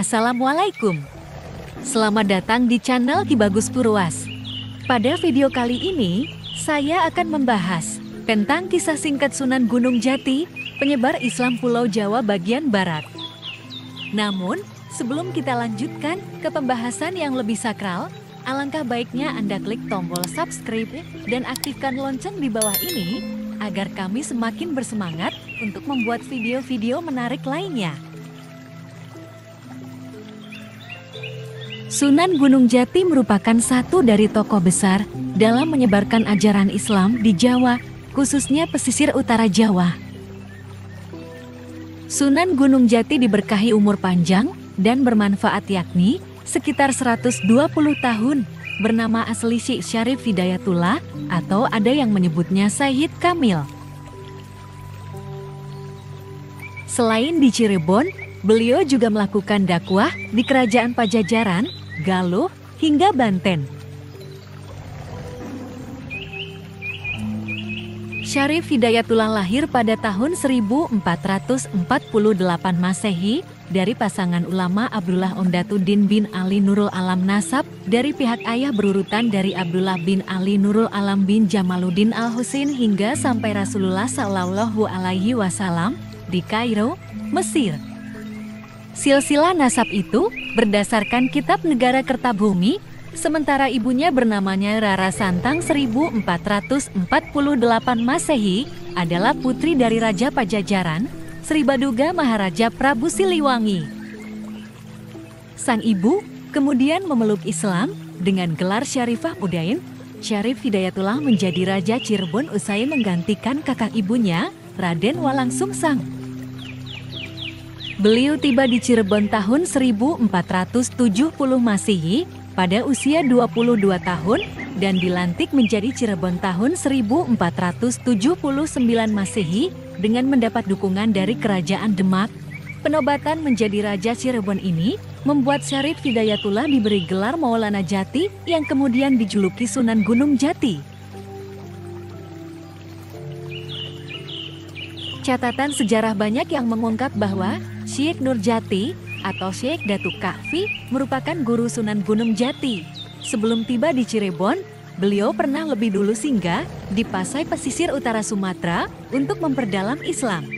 Assalamualaikum. Selamat datang di channel Ki Bagus Purwas. Pada video kali ini, saya akan membahas tentang kisah singkat Sunan Gunung Jati, penyebar Islam Pulau Jawa bagian Barat. Namun, sebelum kita lanjutkan ke pembahasan yang lebih sakral, alangkah baiknya Anda klik tombol subscribe dan aktifkan lonceng di bawah ini, agar kami semakin bersemangat untuk membuat video-video menarik lainnya. Sunan Gunung Jati merupakan satu dari tokoh besar dalam menyebarkan ajaran Islam di Jawa, khususnya pesisir utara Jawa. Sunan Gunung Jati diberkahi umur panjang dan bermanfaat, yakni sekitar 120 tahun, bernama asli Syekh Syarif Hidayatullah atau ada yang menyebutnya Syekh Kamil. Selain di Cirebon, beliau juga melakukan dakwah di Kerajaan Pajajaran, Galuh, hingga Banten. Syarif Hidayatullah lahir pada tahun 1448 Masehi dari pasangan ulama Abdullah Ondatuddin bin Ali Nurul Alam Nasab dari pihak ayah berurutan dari Abdullah bin Ali Nurul Alam bin Jamaluddin Al-Husain hingga sampai Rasulullah Shallallahu Alaihi Wasallam di Kairo, Mesir. Silsilah nasab itu berdasarkan Kitab Negara Kertabumi, sementara ibunya bernamanya Rara Santang 1448 Masehi adalah putri dari Raja Pajajaran, Sri Baduga Maharaja Prabu Siliwangi. Sang ibu kemudian memeluk Islam dengan gelar Syarifah Udain. Syarif Hidayatullah menjadi Raja Cirebon usai menggantikan kakak ibunya, Raden Walang Sungsang. Beliau tiba di Cirebon tahun 1470 Masehi pada usia 22 tahun dan dilantik menjadi Cirebon tahun 1479 Masehi dengan mendapat dukungan dari Kerajaan Demak. Penobatan menjadi Raja Cirebon ini membuat Syarif Hidayatullah diberi gelar Maulana Jati yang kemudian dijuluki Sunan Gunung Jati. Catatan sejarah banyak yang mengungkap bahwa Syekh Nurjati atau Syekh Datuk Kahfi merupakan guru Sunan Gunung Jati. Sebelum tiba di Cirebon, beliau pernah lebih dulu singgah di Pasai pesisir utara Sumatera untuk memperdalam Islam.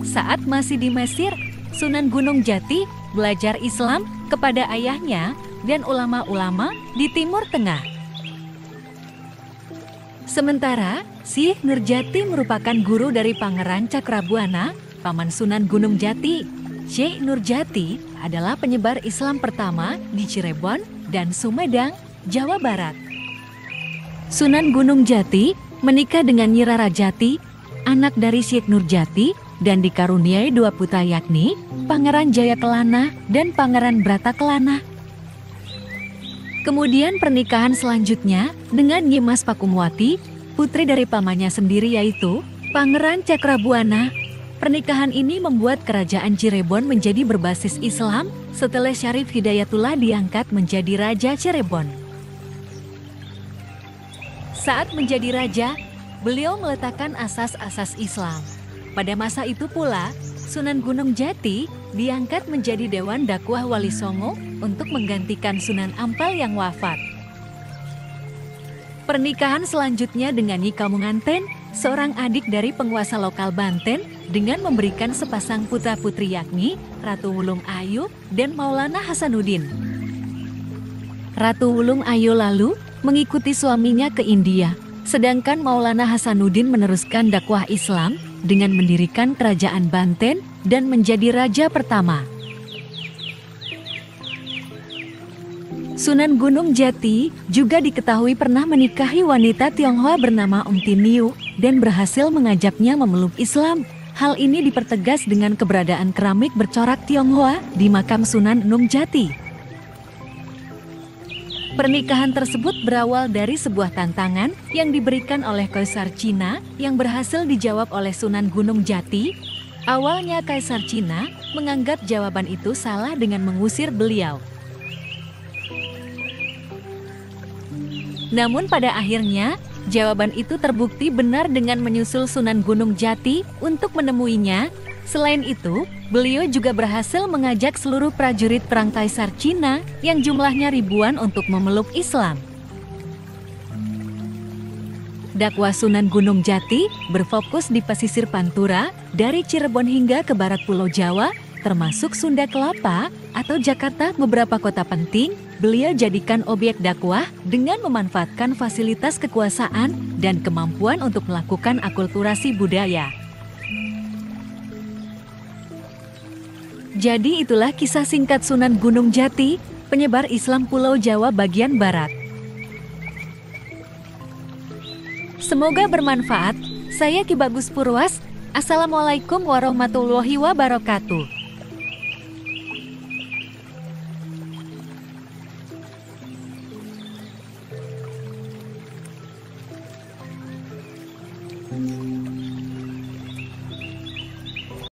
Saat masih di Mesir, Sunan Gunung Jati belajar Islam kepada ayahnya dan ulama-ulama di Timur Tengah. Sementara, Syekh Nurjati merupakan guru dari Pangeran Cakrabuana, paman Sunan Gunung Jati. Syekh Nurjati adalah penyebar Islam pertama di Cirebon dan Sumedang, Jawa Barat. Sunan Gunung Jati menikah dengan Nyi Rara Jati, anak dari Syekh Nurjati, dan dikaruniai dua putra, yakni Pangeran Jaya Kelana dan Pangeran Brata Kelana. Kemudian pernikahan selanjutnya dengan Nyi Mas Pakumwati, putri dari pamannya sendiri yaitu Pangeran Cakrabuana. Pernikahan ini membuat kerajaan Cirebon menjadi berbasis Islam setelah Syarif Hidayatullah diangkat menjadi Raja Cirebon. Saat menjadi raja, beliau meletakkan asas-asas Islam. Pada masa itu pula, Sunan Gunung Jati diangkat menjadi Dewan Dakwah Wali Songo untuk menggantikan Sunan Ampel yang wafat. Pernikahan selanjutnya dengan Nyi Kamunganten, seorang adik dari penguasa lokal Banten, dengan memberikan sepasang putra-putri, yakni Ratu Wulung Ayu dan Maulana Hasanuddin. Ratu Wulung Ayu lalu mengikuti suaminya ke India, sedangkan Maulana Hasanuddin meneruskan dakwah Islam dengan mendirikan kerajaan Banten dan menjadi raja pertama. Sunan Gunung Jati juga diketahui pernah menikahi wanita Tionghoa bernama Tiniu dan berhasil mengajaknya memeluk Islam. Hal ini dipertegas dengan keberadaan keramik bercorak Tionghoa di makam Sunan Gunung Jati. Pernikahan tersebut berawal dari sebuah tantangan yang diberikan oleh Kaisar Cina yang berhasil dijawab oleh Sunan Gunung Jati. Awalnya Kaisar Cina menganggap jawaban itu salah dengan mengusir beliau. Namun pada akhirnya, jawaban itu terbukti benar dengan menyusul Sunan Gunung Jati untuk menemuinya. Selain itu, beliau juga berhasil mengajak seluruh prajurit perang Kaisar Cina yang jumlahnya ribuan untuk memeluk Islam. Dakwah Sunan Gunung Jati berfokus di pesisir Pantura dari Cirebon hingga ke barat Pulau Jawa, termasuk Sunda Kelapa atau Jakarta. Beberapa kota penting beliau jadikan objek dakwah dengan memanfaatkan fasilitas kekuasaan dan kemampuan untuk melakukan akulturasi budaya. Jadi itulah kisah singkat Sunan Gunung Jati, penyebar Islam Pulau Jawa bagian barat. Semoga bermanfaat. Saya Ki Bagus Purwas. Assalamualaikum warahmatullahi wabarakatuh.